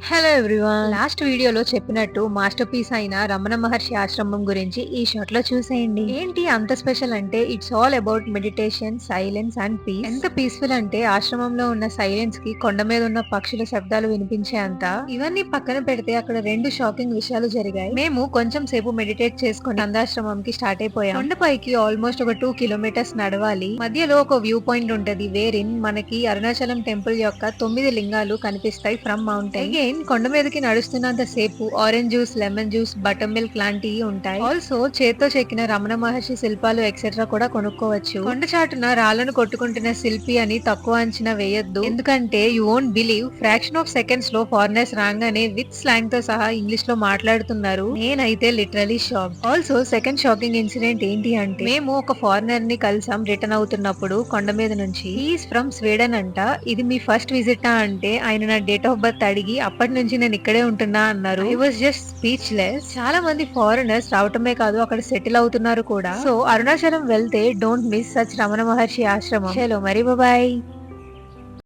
Hello everyone, last వీడియోలో చెప్పినట్టు master piece అయిన రమణ మహర్షి ఆశ్రమం గురించి ఈ షాట్ లో చూసేయండి. ఏంటి అంత స్పెషల్ అంటే it's all about meditation, silence and peace. ఎంత పీస్ఫుల్ అంటే ఆశ్రమంలో ఉన్న సైలెన్స్ కి కొండ మీద ఉన్న పక్షుల శబ్దాలు వినిపించే అంత. ఇవన్నీ పక్కన పెడితే అక్కడ రెండు షాకింగ్ విషయాలు జరిగాయి. మేము కొంచెం సేపు మెడిటేట్ చేసుకుని అందాశ్రమం కి స్టార్ట్ అయిపోయాం. కొండపైకి ఆల్మోస్ట్ ఒక 2 కిలోమీటర్స్ నడవాలి. మధ్యలో ఒక వ్యూ పాయింట్ ఉంటది, వేరిన్ మనకి అరుణాచలం టెంపుల్ యొక్క 9 లింగాలు కనిపిస్తాయి ఫ్రమ్ మౌంటైన్. కొండ మీదకి నడుస్తున్నంత సేపు orange juice, lemon juice, butter milk లాంటివి ఉంటాయి. ఆల్సో చేత్తో చెక్కిన రమణ మహర్షి శిల్పాలు ఎక్సెట్రా కూడా కొనుక్కోవచ్చు. కొండ చాటున రాళ్లను కొట్టుకుంటున్న శిల్పి అని తక్కువ అంచనా వేయొద్దు, ఎందుకంటే you won't believe fraction of seconds లో ఫారినర్స్ రాగానే విత్ స్లాంగ్ తో సహా ఇంగ్లీష్ లో మాట్లాడుతున్నారు. నేనైతే literally shock. Also second shocking incident ఏంటి అంటే, మేము ఒక ఫారినర్ ని కలిసాం రిటర్న్ అవుతున్నప్పుడు కొండ మీద నుంచి. హీఈస్ ఫ్రమ్ స్వీడన్ అంట. ఇది మీ ఫస్ట్ విజిటా అంటే ఆయన నా డేట్ ఆఫ్ బర్త్ అడిగి అప్పటి నుంచి నేను ఇక్కడే ఉంటున్నా అన్నారు. I was just speechless. చాలా మంది ఫారినర్స్ రావటమే కాదు, అక్కడ సెటిల్ అవుతున్నారు కూడా. సో అరుణాచలం వెళ్తే don't miss such Ramana Maharshi ఆశ్రమం. చలో మరి బాయ్.